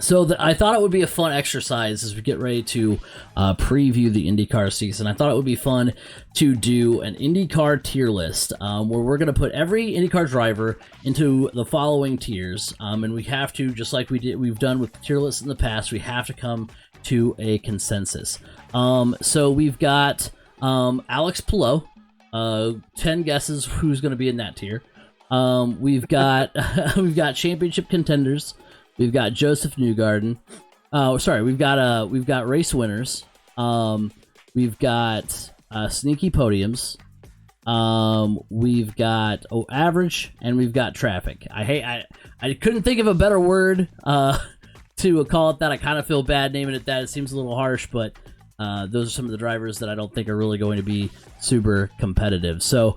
So I thought it would be a fun exercise as we get ready to preview the IndyCar season. I thought it would be fun to do an IndyCar tier list where we're going to put every IndyCar driver into the following tiers, and we have to, just like we've done with tier lists in the past, we have to come to a consensus. So we've got Alex Palou, 10 guesses who's going to be in that tier. We've got we've got championship contenders. We've got Joseph Newgarden. We've got race winners. We've got sneaky podiums. We've got average, and we've got traffic. I couldn't think of a better word to call it that. I kind of feel bad naming it that. It seems a little harsh, but those are some of the drivers that I don't think are really going to be super competitive. So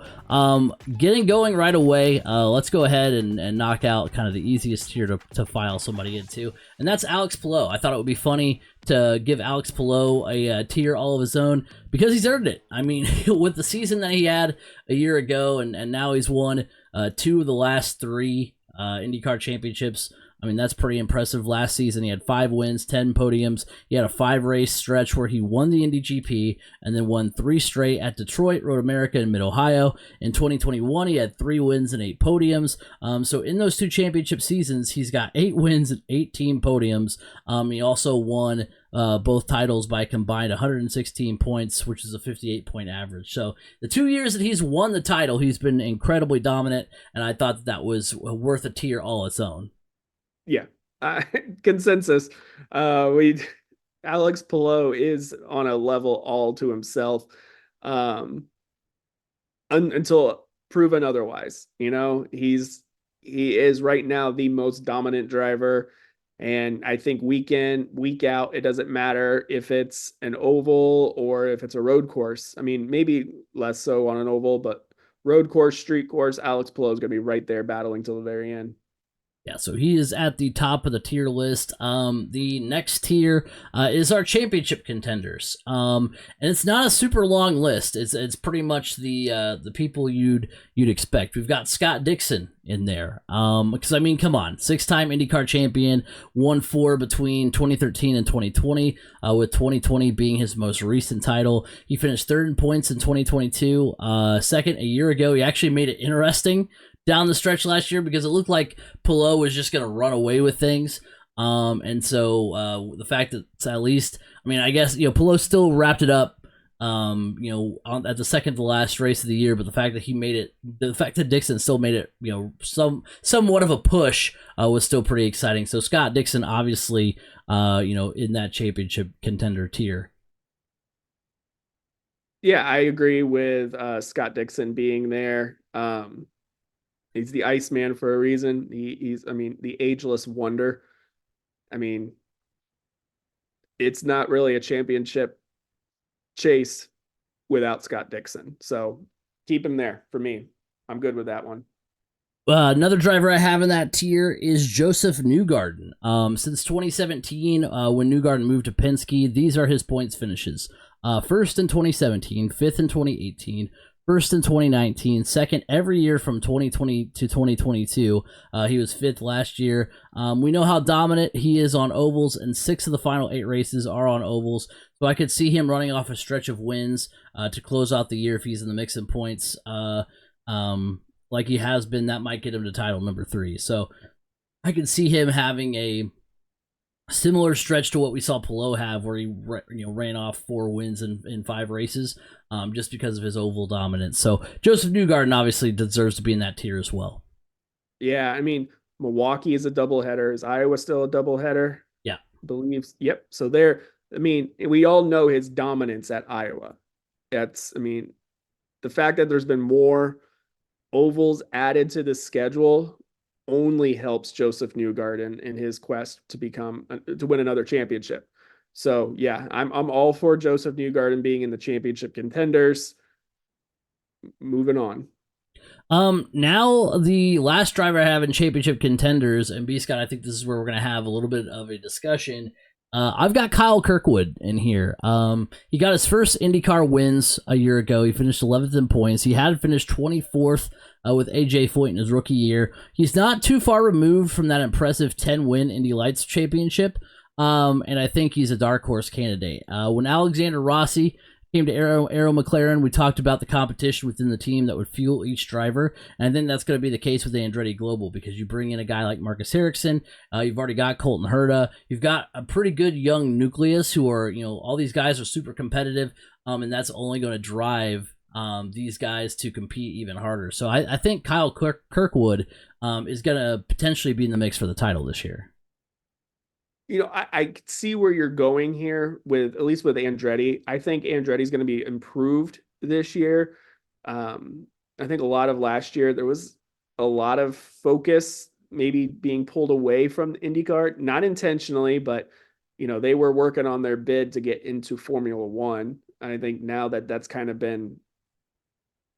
getting going right away, let's go ahead and knock out kind of the easiest tier to file somebody into, and that's Alex Palou. I thought it would be funny to give Alex Palou a tier all of his own because he's earned it. I mean, with the season that he had a year ago, and now he's won 2 of the last 3 IndyCar championships. I mean, that's pretty impressive. Last season, he had 5 wins, 10 podiums. He had a 5-race stretch where he won the Indy GP and then won 3 straight at Detroit, Road America, and Mid-Ohio. In 2021, he had 3 wins and 8 podiums. So in those 2 championship seasons, he's got 8 wins and 18 podiums. He also won both titles by combined 116 points, which is a 58-point average. So the 2 years that he's won the title, he's been incredibly dominant, and I thought that was worth a tier all its own. Yeah, consensus. Alex Palou is on a level all to himself, until proven otherwise. You know, he is right now the most dominant driver, and I think week in, week out, it doesn't matter if it's an oval or if it's a road course. I mean, maybe less so on an oval, but road course, street course, Alex Palou is going to be right there battling till the very end. Yeah, so he is at the top of the tier list. The next tier is our championship contenders, and it's not a super long list. It's pretty much the people you'd expect. We've got Scott Dixon in there, because I mean, come on, 6-time IndyCar champion, won 4 between 2013 and 2020, with 2020 being his most recent title. He finished 3rd in points in 2022, second a year ago. He actually made it interesting down the stretch last year because it looked like Palou was just going to run away with things. And so the fact that at least, I mean, I guess, Palou still wrapped it up, at the second to last race of the year, but the fact that Dixon still made it, somewhat of a push was still pretty exciting. So Scott Dixon, obviously, in that championship contender tier. Yeah, I agree with Scott Dixon being there. He's the Iceman for a reason. He's the ageless wonder. I mean, it's not really a championship chase without Scott Dixon. So keep him there for me. I'm good with that one. Another driver I have in that tier is Joseph Newgarden. Since 2017, when Newgarden moved to Penske, these are his points finishes. 1st in 2017, 5th in 2018, 1st in 2019, 2nd every year from 2020 to 2022. He was 5th last year. We know how dominant he is on ovals, and 6 of the final 8 races are on ovals. So I could see him running off a stretch of wins to close out the year if he's in the mix in points. Like he has been, that might get him to title number 3. So I could see him having a similar stretch to what we saw Palou have, where he ran off 4 wins in 5 races, just because of his oval dominance. So Joseph Newgarden obviously deserves to be in that tier as well. Yeah, I mean, Milwaukee is a doubleheader. Is Iowa still a doubleheader? Yeah, I believe. Yep. So we all know his dominance at Iowa. The fact that there's been more ovals added to the schedule only helps Joseph Newgarden in his quest to win another championship. So yeah, I'm all for Joseph Newgarden being in the championship contenders. Moving on. Now the last driver I have in championship contenders, and B Scott, I think this is where we're gonna have a little bit of a discussion. I've got Kyle Kirkwood in here. He got his first IndyCar wins a year ago. He finished 11th in points. He had finished 24th with AJ Foyt in his rookie year. He's not too far removed from that impressive 10-win Indy Lights championship, and I think he's a dark horse candidate. When Alexander Rossi came to Arrow McLaren, we talked about the competition within the team that would fuel each driver, and I think that's going to be the case with Andretti Global, because you bring in a guy like Marcus Ericsson, you've already got Colton Herta, you've got a pretty good young nucleus who are, all these guys are super competitive, and that's only going to drive these guys to compete even harder. So I think Kyle Kirkwood is going to potentially be in the mix for the title this year. I see where you're going here with, at least with Andretti. I think Andretti's going to be improved this year. I think a lot of last year, there was a lot of focus maybe being pulled away from IndyCar, not intentionally, but, they were working on their bid to get into Formula One. I think now that that's kind of been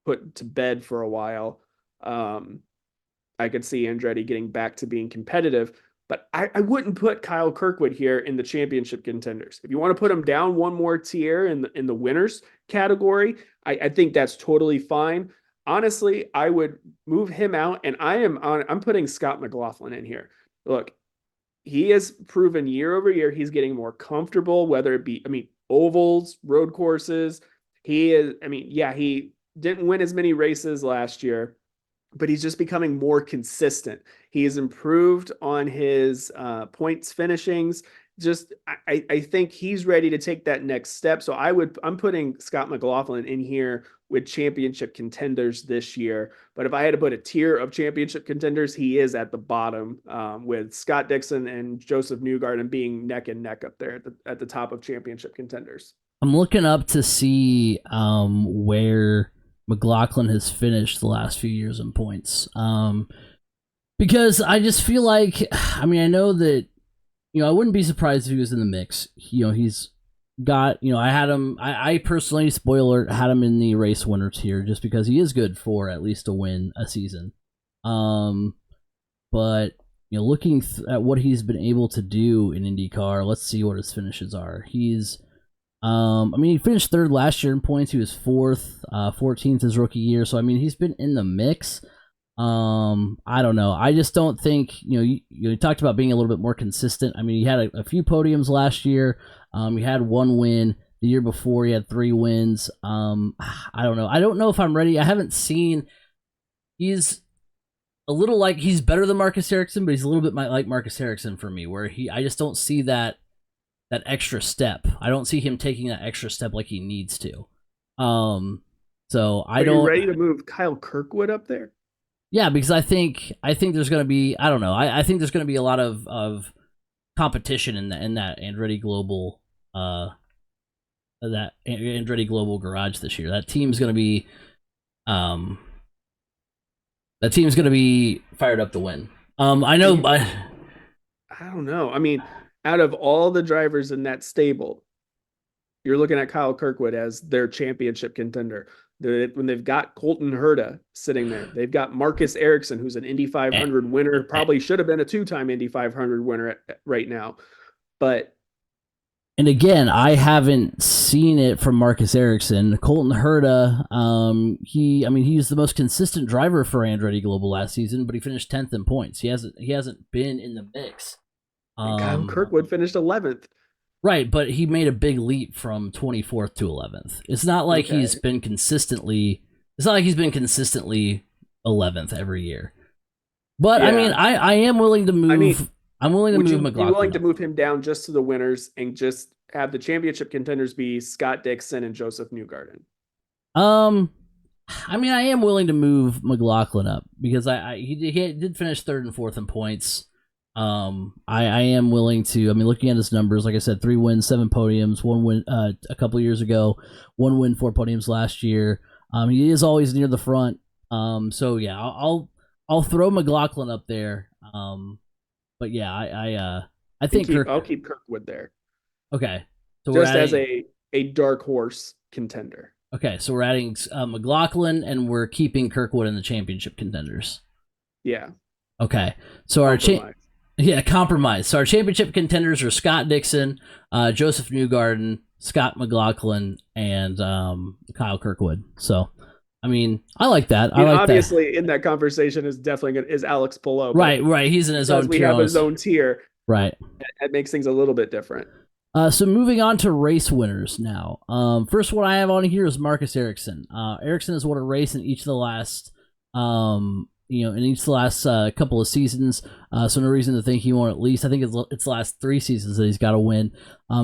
put to bed for a while, I could see Andretti getting back to being competitive. But I wouldn't put Kyle Kirkwood here in the championship contenders. If you want to put him down one more tier in the winners category, I think that's totally fine. Honestly, I would move him out, and I'm putting Scott McLaughlin in here. Look, he has proven year over year he's getting more comfortable, whether it be, ovals, road courses. He didn't win as many races last year, but he's just becoming more consistent. He has improved on his points finishings. I think he's ready to take that next step. So I'm putting Scott McLaughlin in here with championship contenders this year. But if I had to put a tier of championship contenders, he is at the bottom, with Scott Dixon and Joseph Newgarden being neck and neck up there at the top of championship contenders. I'm looking up to see where McLaughlin has finished the last few years in points. Because I just feel like, I know that, I wouldn't be surprised if he was in the mix. He's got, I had him, I personally, spoiler alert, had him in the race winner tier just because he is good for at least a win a season. But, looking at what he's been able to do in IndyCar, let's see what his finishes are. He's, he finished third last year in points. He was fourth, 14th his rookie year. So, he's been in the mix. I don't know. I just don't think, you talked about being a little bit more consistent. He had a few podiums last year. He had one win. The year before, he had 3 wins. I don't know. I don't know if I'm ready. I haven't seen. He's a little like, he's better than Marcus Ericsson, but he's a little bit like Marcus Ericsson for me, where I just don't see that extra step. I don't see him taking that extra step like he needs to. So I don't. Are you ready to move Kyle Kirkwood up there? Yeah, because I think there's going to be, I don't know. I think there's going to be a lot of competition in that Andretti Global garage this year. That team's going to be fired up to win. I know. I don't know. Out of all the drivers in that stable, you're looking at Kyle Kirkwood as their championship contender. When they've got Colton Herta sitting there, they've got Marcus Ericsson, who's an Indy 500 winner, probably should have been a 2-time Indy 500 winner right now. And again, I haven't seen it from Marcus Ericsson. Colton Herta, he's the most consistent driver for Andretti Global last season, but he finished 10th in points. He hasn't been in the mix. Kyle Kirkwood finished 11th. Right, but he made a big leap from 24th to 11th. It's not like he's been consistently 11th every year. But yeah. I am willing to move. I'm willing to move McLaughlin. You're willing to move him down just to the winners and just have the championship contenders be Scott Dixon and Joseph Newgarden. I am willing to move McLaughlin up because he did finish 3rd and 4th in points. I am willing to. Looking at his numbers, like I said, 3 wins, 7 podiums, 1 win a couple of years ago, 1 win, 4 podiums last year. He is always near the front. So yeah, I'll throw McLaughlin up there. But yeah, I think I'll keep Kirkwood there. Okay, so just as a dark horse contender. Okay, so we're adding McLaughlin and we're keeping Kirkwood in the championship contenders. Yeah. Okay, so compromise. So our championship contenders are Scott Dixon, Joseph Newgarden, Scott McLaughlin, and Kyle Kirkwood. So I mean, I like that. I I mean, like that. obviously, in that conversation is definitely is Alex Palou, but Right, right. He's in his because own we tier have his almost. own tier, Right. it makes things a little bit different. So moving on to race winners now. First one I have on here is Marcus Ericsson. Ericsson has won a race in each of the last, in each of the last couple of seasons. So no reason to think he won't at least. I think it's the last 3 seasons that he's got to win.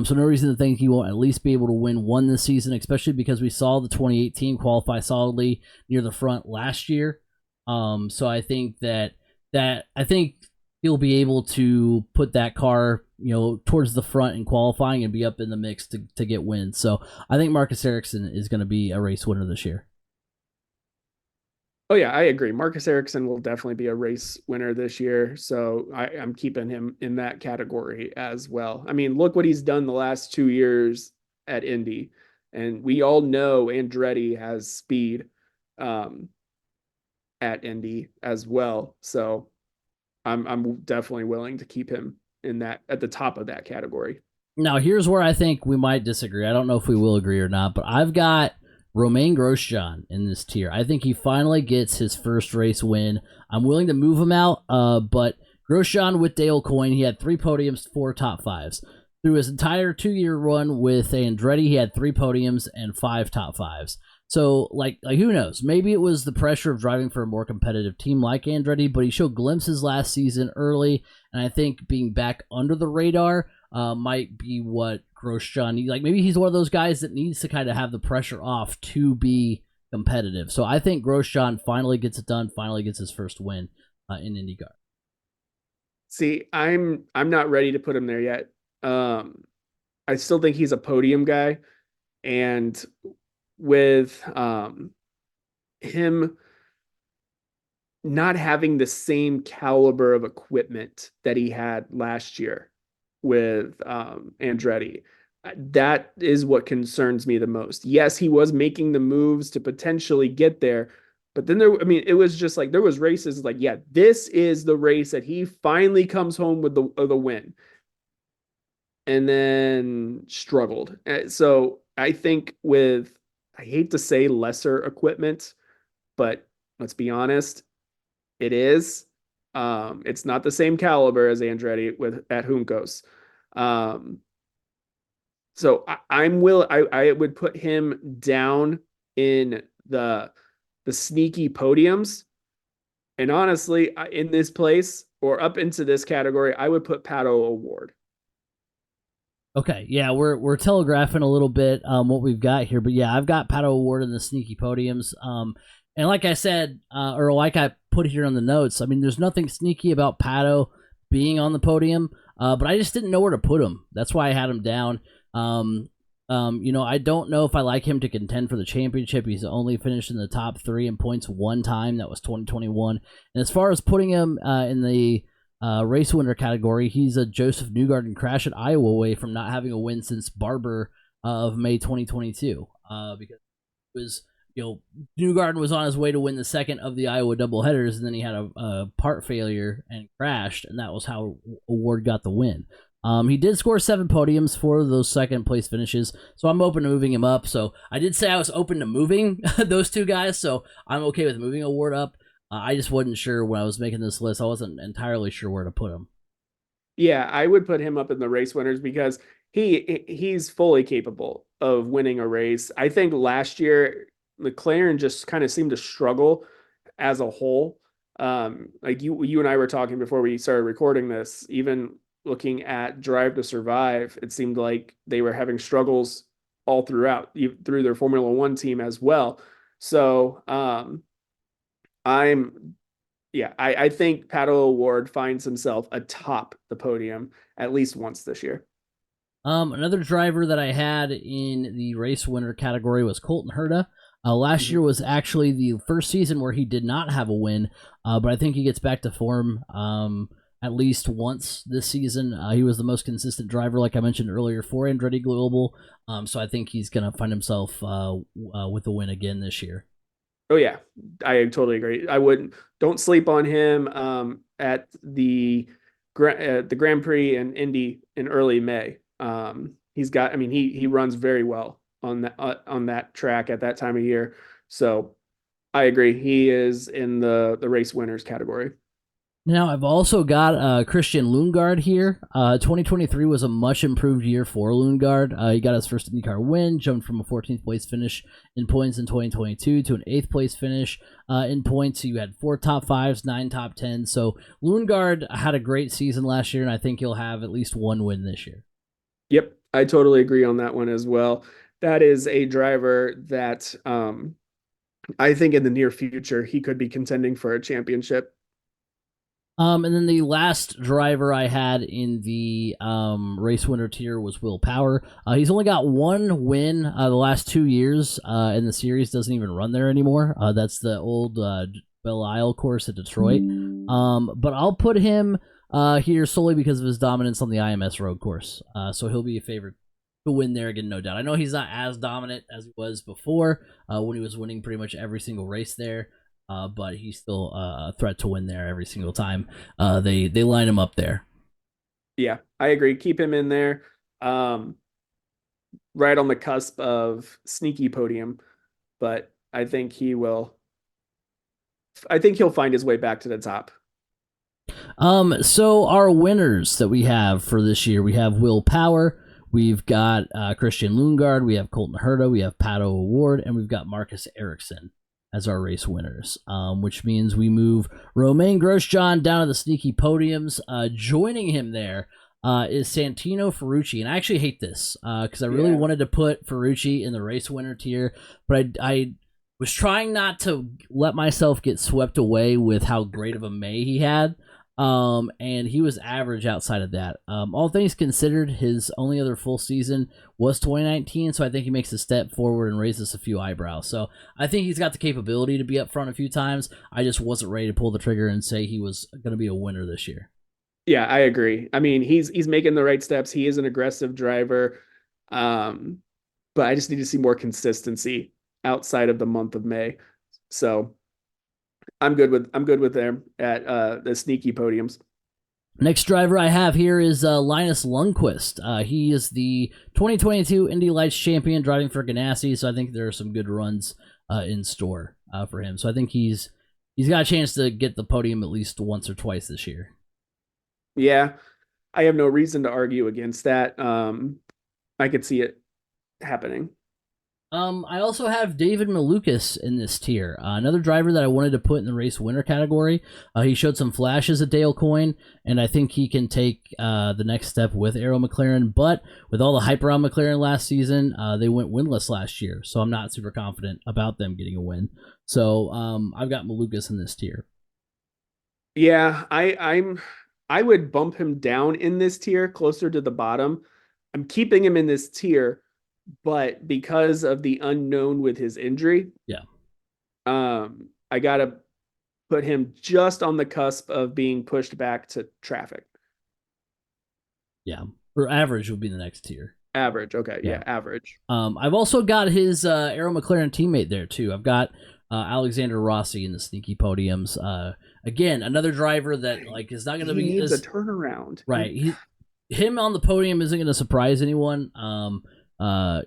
So no reason to think he won't at least be able to win one this season, especially because we saw the 2018 qualify solidly near the front last year. So I think that I think he'll be able to put that car, towards the front in qualifying and be up in the mix to get wins. So I think Marcus Ericsson is going to be a race winner this year. Oh yeah, I agree. Marcus Ericsson will definitely be a race winner this year, so I'm keeping him in that category as well. I mean, look what he's done the last 2 years at Indy, and we all know Andretti has speed um, at Indy as well. So I'm definitely willing to keep him in that at the top of that category. Now, here's where I think we might disagree. I don't know if we will agree or not, but I've got Romain Grosjean in this tier. I think he finally gets his first race win. I'm willing to move him out, but Grosjean with Dale Coyne, he had 3 podiums, 4 top 5s. Through his entire 2-year run with Andretti, he had 3 podiums and 5 top 5s. So, like who knows? Maybe it was the pressure of driving for a more competitive team like Andretti, but he showed glimpses last season early, and I think being back under the radar might be what Grosjean needs. Like maybe he's one of those guys that needs to kind of have the pressure off to be competitive. So I think Grosjean finally gets it done, finally gets his first win in IndyCar. See, I'm not ready to put him there yet. Um, I still think he's a podium guy, and with him not having the same caliber of equipment that he had last year with Andretti. That is what concerns me the most. Yes, he was making the moves to potentially get there, but then there, I mean, it was just like there was races like, yeah, this is the race that he finally comes home with the win, and then struggled. So I think with, I hate to say lesser equipment, but let's be honest, it is. It's not the same caliber as Andretti with at Juncos. Um, so I would put him down in the sneaky podiums. And honestly, in this place or up into this category, I would put Pato Award. Okay, yeah, we're telegraphing a little bit what we've got here, but yeah, I've got Pato Award in the sneaky podiums. And like I said, or like I put here on the notes, I mean, there's nothing sneaky about Pato being on the podium, but I just didn't know where to put him. That's why I had him down. I don't know if I like him to contend for the championship. He's only finished in the top 3 in points one time. That was 2021. And as far as putting him in the race winner category, he's a Joseph Newgarden crash at Iowa away from not having a win since Barber of May 2022. Because it was, Newgarden was on his way to win the second of the Iowa doubleheaders, and then he had a part failure and crashed, and that was how Award got the win. He did score 7 podiums for those second place finishes, so I'm open to moving him up. So I did say I was open to moving those two guys, so I'm okay with moving Award up. I just wasn't sure when I was making this list. I wasn't entirely sure where to put him. Yeah, I would put him up in the race winners because he's fully capable of winning a race. I think last year McLaren just kind of seemed to struggle as a whole. Like you and I were talking before we started recording this, even looking at Drive to Survive, it seemed like they were having struggles all throughout through their Formula One team as well. So I'm yeah, I think Pato Award finds himself atop the podium at least once this year. Another driver that I had in the race winner category was Colton Herta. Last year was actually the first season where he did not have a win, but I think he gets back to form at least once this season. He was the most consistent driver, like I mentioned earlier, for Andretti Global, so I think he's going to find himself with a win again this year. Oh yeah, I totally agree. I wouldn't don't sleep on him at the Grand Prix and Indy in early May. He's got, I mean, he runs very well on that track at that time of year. So I agree. He is in the race winners category. Now, I've also got Christian Lundgaard here. 2023 was a much improved year for Lundgaard. He got his first IndyCar win, jumped from a 14th place finish in points in 2022 to an 8th place finish in points. You had 4 top 5s, 9 top 10s. So Lundgaard had a great season last year, and I think he'll have at least one win this year. Yep, I totally agree on that one as well. That is a driver that I think in the near future he could be contending for a championship. And then the last driver I had in the race winner tier was Will Power. He's only got one win the last 2 years, and the series doesn't even run there anymore. That's the old Belle Isle course at Detroit. But I'll put him here solely because of his dominance on the IMS road course. So he'll be a favorite to win there again, no doubt. I know he's not as dominant as he was before when he was winning pretty much every single race there. But he's still a threat to win there every single time they line him up there. Yeah, I agree. Keep him in there. Um, right on the cusp of sneaky podium, but I think he will. I think he'll find his way back to the top. So our winners that we have for this year, we have Will Power, we've got Christian Lundgaard, we have Colton Herta, we have Pato Award, and we've got Marcus Ericsson as our race winners, which means we move Romain Grosjean down to the sneaky podiums. Joining him there is Santino Ferrucci, and I actually hate this because I really wanted to put Ferrucci in the race winner tier, but I was trying not to let myself get swept away with how great of a May he had. And he was average outside of that. All things considered, his only other full season was 2019, so I think he makes a step forward and raises a few eyebrows. So I think he's got the capability to be up front a few times. I just wasn't ready to pull the trigger and say he was going to be a winner this year. Yeah, I agree. I mean, he's making the right steps. He is an aggressive driver, but I just need to see more consistency outside of the month of May. So I'm good with them at the sneaky podiums. Next driver I have here is Linus Lundqvist. He is the 2022 Indy Lights champion driving for Ganassi, so I think there are some good runs in store for him. So I think he's got a chance to get the podium at least once or twice this year. Yeah, I have no reason to argue against that. I could see it happening. I also have David Malukas in this tier. Another driver that I wanted to put in the race winner category. He showed some flashes at Dale Coyne, and I think he can take the next step with Arrow McLaren. But with all the hype around McLaren last season, they went winless last year, so I'm not super confident about them getting a win. So I've got Malukas in this tier. Yeah, I would bump him down in this tier closer to the bottom. I'm keeping him in this tier, but because of the unknown with his injury, Yeah. I gotta put him just on the cusp of being pushed back to traffic. Yeah. Or average would be the next tier. Average. Okay. Yeah, average. I've also got his Arrow McLaren teammate there too. I've got Alexander Rossi in the sneaky podiums. Again, another driver that like is not going to be needs a turnaround. Right. Him on the podium isn't going to surprise anyone.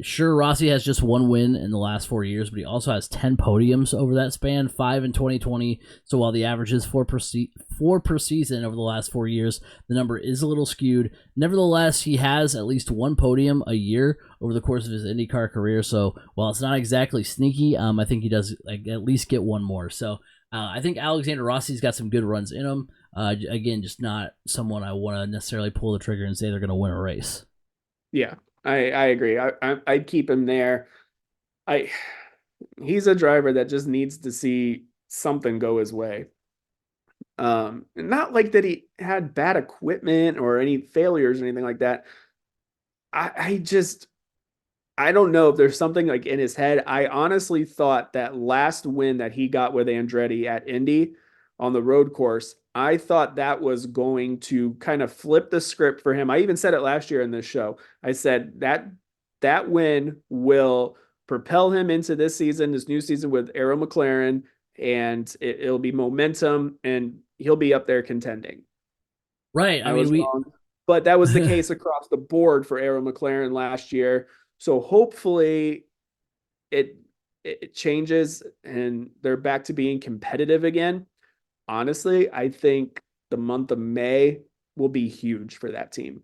Sure, Rossi has just one win in the last 4 years, but he also has 10 podiums over that span, 5 in 2020. So while the average is four per season over the last 4 years, the number is a little skewed. Nevertheless, he has at least one podium a year over the course of his IndyCar career. So while it's not exactly sneaky, I think he does at least get one more. So I think Alexander Rossi's got some good runs in him. Again, just not someone I want to necessarily pull the trigger and say they're going to win a race. Yeah, I agree. I'd keep him there. He's a driver that just needs to see something go his way. Not like that he had bad equipment or any failures or anything like that. I don't know if there's something like in his head. I honestly thought that last win that he got with Andretti at Indy on the road course, I thought that was going to kind of flip the script for him. I even said it last year in this show. I said that win will propel him into this season, this new season with Arrow McLaren, and it'll be momentum, and he'll be up there contending. Right. I was wrong, but that was the case across the board for Arrow McLaren last year. So hopefully it it changes and they're back to being competitive again, honestly, I think the month of May will be huge for that team.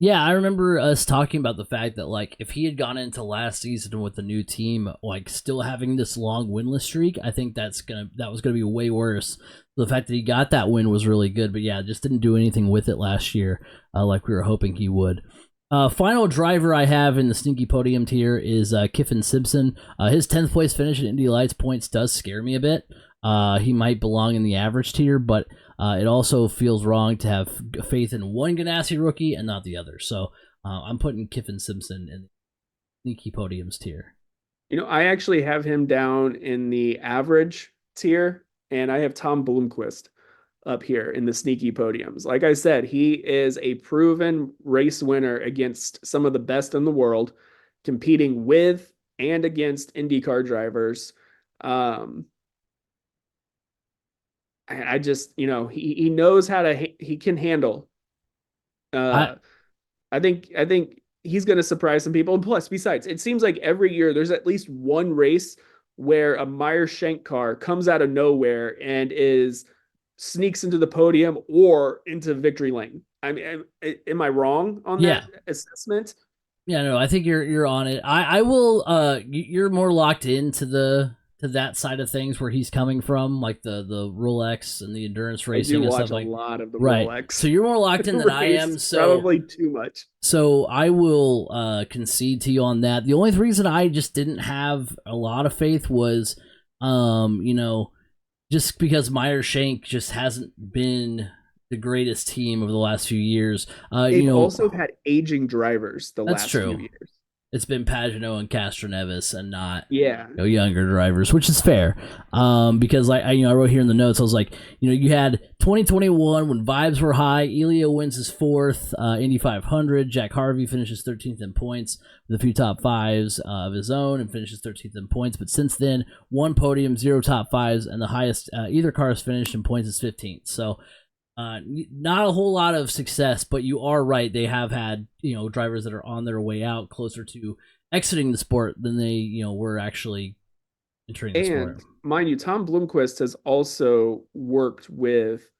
Yeah, I remember us talking about the fact that like if he had gone into last season with the new team, like still having this long winless streak, I think that was gonna be way worse. The fact that he got that win was really good, but yeah, just didn't do anything with it last year, like we were hoping he would. Final driver I have in the sneaky podium tier is Kiffin Simpson. His 10th place finish at Indy Lights points does scare me a bit. He might belong in the average tier, but it also feels wrong to have faith in one Ganassi rookie and not the other. So I'm putting Kiffin Simpson in the sneaky podiums tier. I actually have him down in the average tier, and I have Tom Bloomquist up here in the sneaky podiums. Like I said, he is a proven race winner against some of the best in the world, competing with and against IndyCar drivers. Um, I just, he knows how to he can handle. I Uh, I think he's going to surprise some people. And plus, besides, it seems like every year there's at least one race where a Meyer Shank car comes out of nowhere and is sneaks into the podium or into victory lane. I mean, am I wrong on yeah, that assessment? yeah, no, I think you're on it. I will. You're more locked into the to that side of things where he's coming from, like the Rolex and the endurance I do racing and stuff watch a like. lot of the Right. So Rolex you're more locked in than I am. race, So probably too much. So I will concede to you on that. The only reason I just didn't have a lot of faith was, just because Meyer Shank just hasn't been the greatest team over the last few years. They've also had aging drivers the That's last few true. years. It's been Pagano and Castroneves and not Yeah. younger drivers, which is fair. Because I wrote here in the notes, I was like, you had 2021 when vibes were high. Elio wins his fourth Indy 500. Jack Harvey finishes 13th in points with a few top fives of his own and finishes 13th in points. But since then, one podium, zero top fives, and the highest either car has finished in points is 15th. So not a whole lot of success, but you are right. They have had drivers that are on their way out, closer to exiting the sport than they were actually entering the sport. And mind you, Tom Bloomquist has also worked with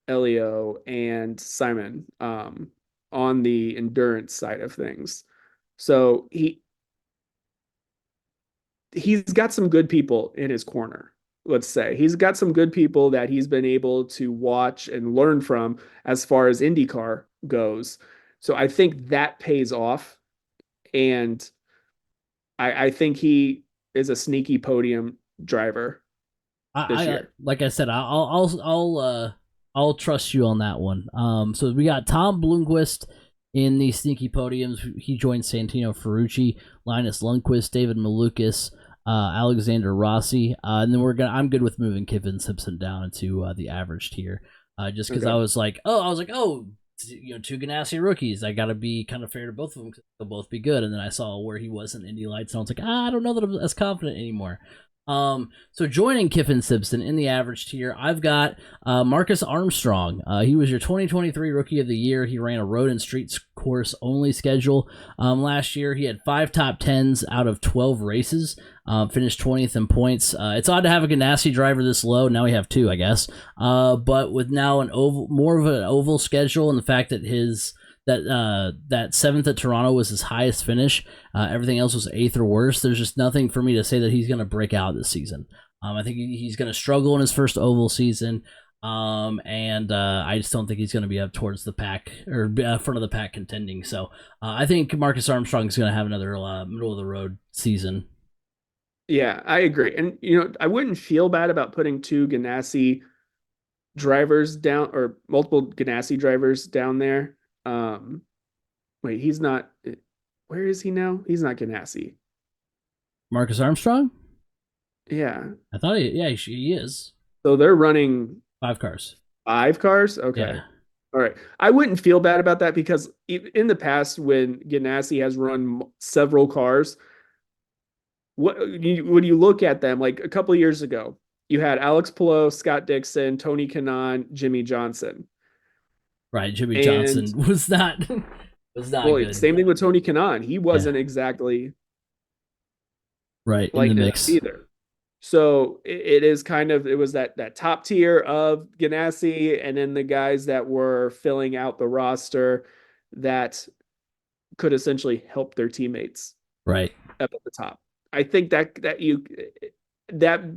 Elio and Simon on the endurance side of things. So he's got some good people in his corner. Let's say he's got some good people that he's been able to watch and learn from as far as IndyCar goes. So I think that pays off, and I think he is a sneaky podium driver this I year. like I said, I'll trust you on that one. So we got Tom Bloomquist in the sneaky podiums. He joined Santino Ferrucci, Linus Lundqvist, David Malukas, Alexander Rossi, and then I'm good with moving Kiffin Simpson down into the average tier, just because Okay. two Ganassi rookies. I got to be kind of fair to both of them because they'll both be good. And then I saw where he was in Indy Lights, and I was like, I don't know that I'm as confident anymore. So joining Kiffin Simpson in the average tier, I've got Marcus Armstrong. He was your 2023 Rookie of the Year. He ran a road and street course only schedule last year. He had 5 top 10s out of 12 races. Finished 20th in points. It's odd to have a Ganassi driver this low. Now we have 2, I guess. But with now more of an oval schedule, and the fact that that 7th at Toronto was his highest finish. Everything else was 8th or worse. There's just nothing for me to say that he's going to break out this season. I think he's going to struggle in his first oval season. And I just don't think he's going to be up towards the pack or front of the pack contending. So I think Marcus Armstrong is going to have another middle of the road season. Yeah, I agree. And I wouldn't feel bad about putting 2 Ganassi drivers down or multiple Ganassi drivers down there. Um, Wait, he's not. Where is he now? He's not Ganassi. Marcus Armstrong? Yeah. I thought he is. So they're running 5 cars. 5 cars. Okay. Yeah. All right. I wouldn't feel bad about that because in the past, when Ganassi has run several cars, when you look at them, like a couple of years ago, you had Alex Palou, Scott Dixon, Tony Kanaan, Jimmy Johnson. Right. Jimmy And Johnson was not was not well, good. same thing with Tony Kanaan. He Yeah. wasn't exactly Right, in the lighting it up mix. either. So it is kind of, it was that top tier of Ganassi, and then the guys that were filling out the roster that could essentially help their teammates Right. up at the top. I think that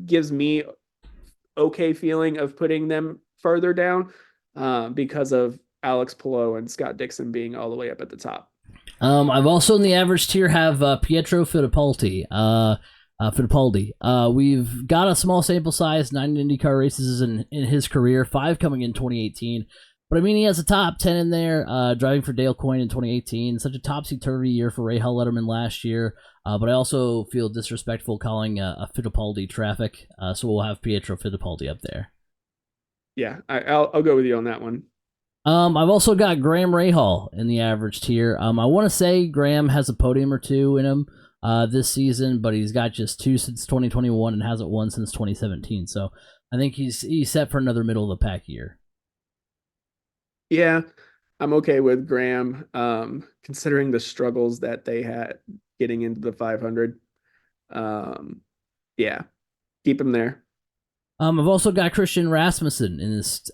gives me okay feeling of putting them further down, because of Alex Palou and Scott Dixon being all the way up at the top. I've also in the average tier have Pietro Fittipaldi. Fittipaldi. We've got a small sample size, 9 IndyCar races in his career, 5 coming in 2018. But I mean, he has a top 10 in there, driving for Dale Coyne in 2018. Such a topsy-turvy year for Rahal Letterman last year. But I also feel disrespectful calling a Fittipaldi traffic. So we'll have Pietro Fittipaldi up there. Yeah, I'll go with you on that one. I've also got Graham Rahal in the average tier. I want to say Graham has a podium or two in him this season, but he's got just 2 since 2021 and hasn't won since 2017. So I think he's set for another middle of the pack year. Yeah, I'm okay with Graham, considering the struggles that they had getting into the 500. Um, yeah, keep him there. I've also got Christian Rasmussen in this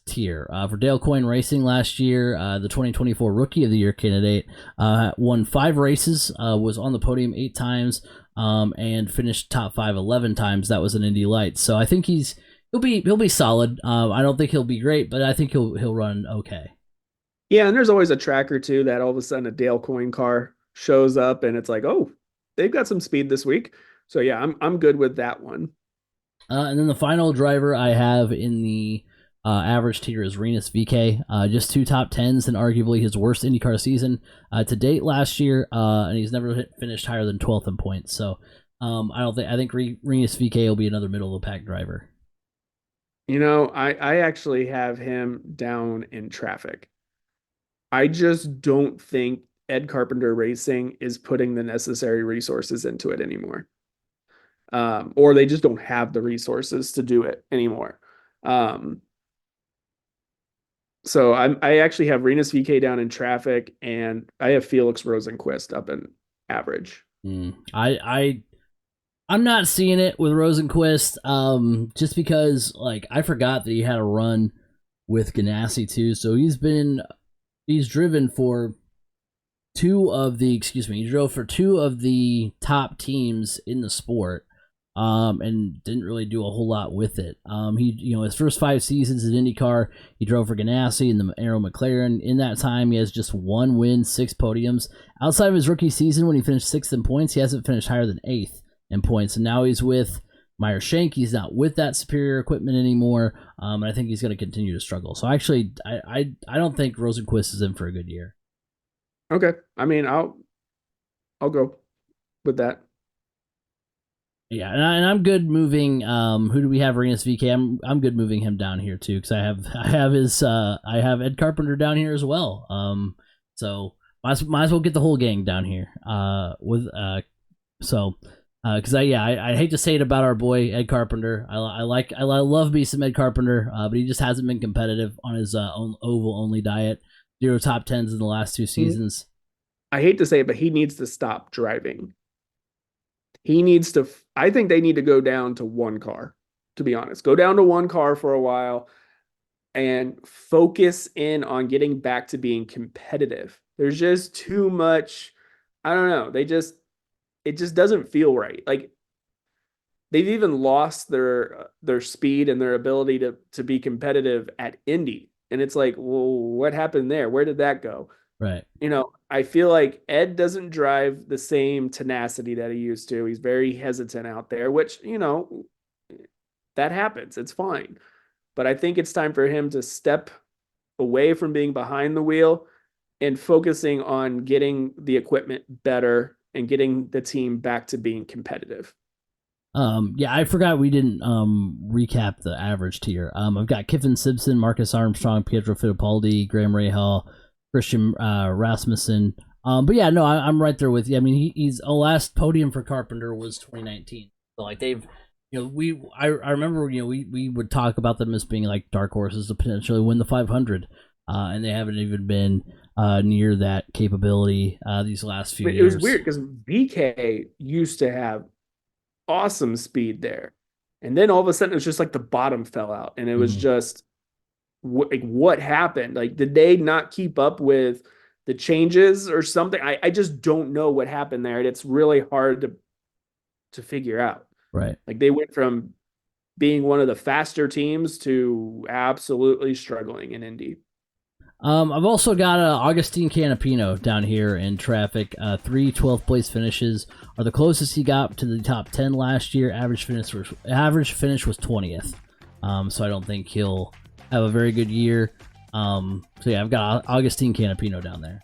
tier for Dale Coyne Racing last year, the 2024 Rookie of the Year candidate. Won 5 races, was on the podium 8 times, and finished top 5 11 times. That was an Indy Lights. So I think he'll be solid. I don't think he'll be great, but I think he'll run okay. Yeah, and there's always a track or two that all of a sudden a Dale Coyne car shows up, and it's like, oh, they've got some speed this week. So yeah, I'm good with that one. And then the final driver I have in the average tier is Rinus VeeKay. Just 2 top 10s and arguably his worst IndyCar season to date last year, and he's never finished higher than 12th in points. So I think Rinus VeeKay will be another middle of the pack driver. I actually have him down in traffic. I just don't think Ed Carpenter Racing is putting the necessary resources into it anymore. Or they just don't have the resources to do it anymore. Um, so I actually have Rinus VeeKay down in traffic, and I have Felix Rosenquist up in average. I'm not seeing it with Rosenquist, just because like I forgot that he had a run with Ganassi too. So he's driven for he drove for 2 of the top teams in the sport. And didn't really do a whole lot with it. His first 5 seasons at IndyCar, he drove for Ganassi and the Arrow McLaren. In that time, he has just 1 win, 6 podiums. Outside of his rookie season, when he finished 6th in points, he hasn't finished higher than 8th in points. And now he's with Meyer Shank. He's not with that superior equipment anymore. And I think he's going to continue to struggle. So actually, I don't think Rosenquist is in for a good year. Okay, I mean I'll go with that. Yeah, and I'm good moving. Who do we have? Rinus VeeKay. I'm good moving him down here too because I have Ed Carpenter down here as well. So might as well get the whole gang down here. Because I hate to say it about our boy Ed Carpenter. I love me some Ed Carpenter, but he just hasn't been competitive on his own oval only diet. 0 top 10s in the last 2 seasons. I hate to say it, but he needs to stop driving. I think they need to go down to 1 car, to be honest. Go down to 1 car for a while and focus in on getting back to being competitive. There's just too much, I don't know. It just doesn't feel right. Like they've even lost their speed and their ability to be competitive at Indy. And it's like, well, what happened there? Where did that go? Right. I feel like Ed doesn't drive the same tenacity that he used to. He's very hesitant out there, which, that happens. It's fine. But I think it's time for him to step away from being behind the wheel and focusing on getting the equipment better and getting the team back to being competitive. I forgot we didn't recap the average tier. I've got Kyffin Simpson, Marcus Armstrong, Pietro Fittipaldi, Graham Rahal, Christian Rasmussen. But yeah, no, I'm right there with you. I mean, he's a last podium for Carpenter was 2019. So like they've, I remember we would talk about them as being like dark horses to potentially win the 500, and they haven't even been near that capability these last few years. It was weird because VeeKay used to have awesome speed there. And then all of a sudden, it was just like the bottom fell out, and it was Mhm. just what happened? Like, did they not keep up with the changes or something? I just don't know what happened there. And it's really hard to figure out. Right. Like, they went from being one of the faster teams to absolutely struggling in Indy. I've also got Augustine Canapino down here in traffic. 3 12th place finishes are the closest he got to the top 10 last year. Average finish was 20th. So I don't think he'll have a very good year. So yeah, I've got Augustine Canapino down there.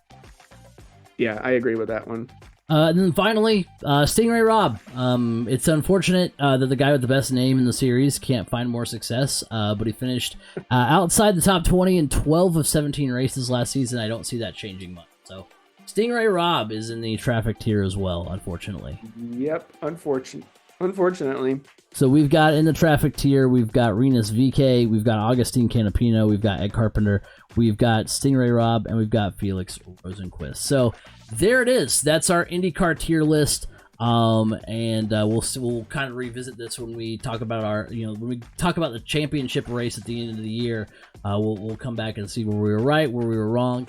Yeah, I agree with that one. And then finally, Stingray Rob. It's unfortunate that the guy with the best name in the series can't find more success, but he finished outside the top 20 in 12 of 17 races last season. I don't see that changing much. So Stingray Rob is in the traffic tier as well, unfortunately. Yep, unfortunately. So we've got in the traffic tier, we've got Renus VK, we've got Augustine Canapino, we've got Ed Carpenter, we've got Stingray Rob, and we've got Felix Rosenquist. So there it is. That's our IndyCar tier list. And we'll kind of revisit this when we talk about when we talk about the championship race at the end of the year. We'll come back and see where we were right, where we were wrong.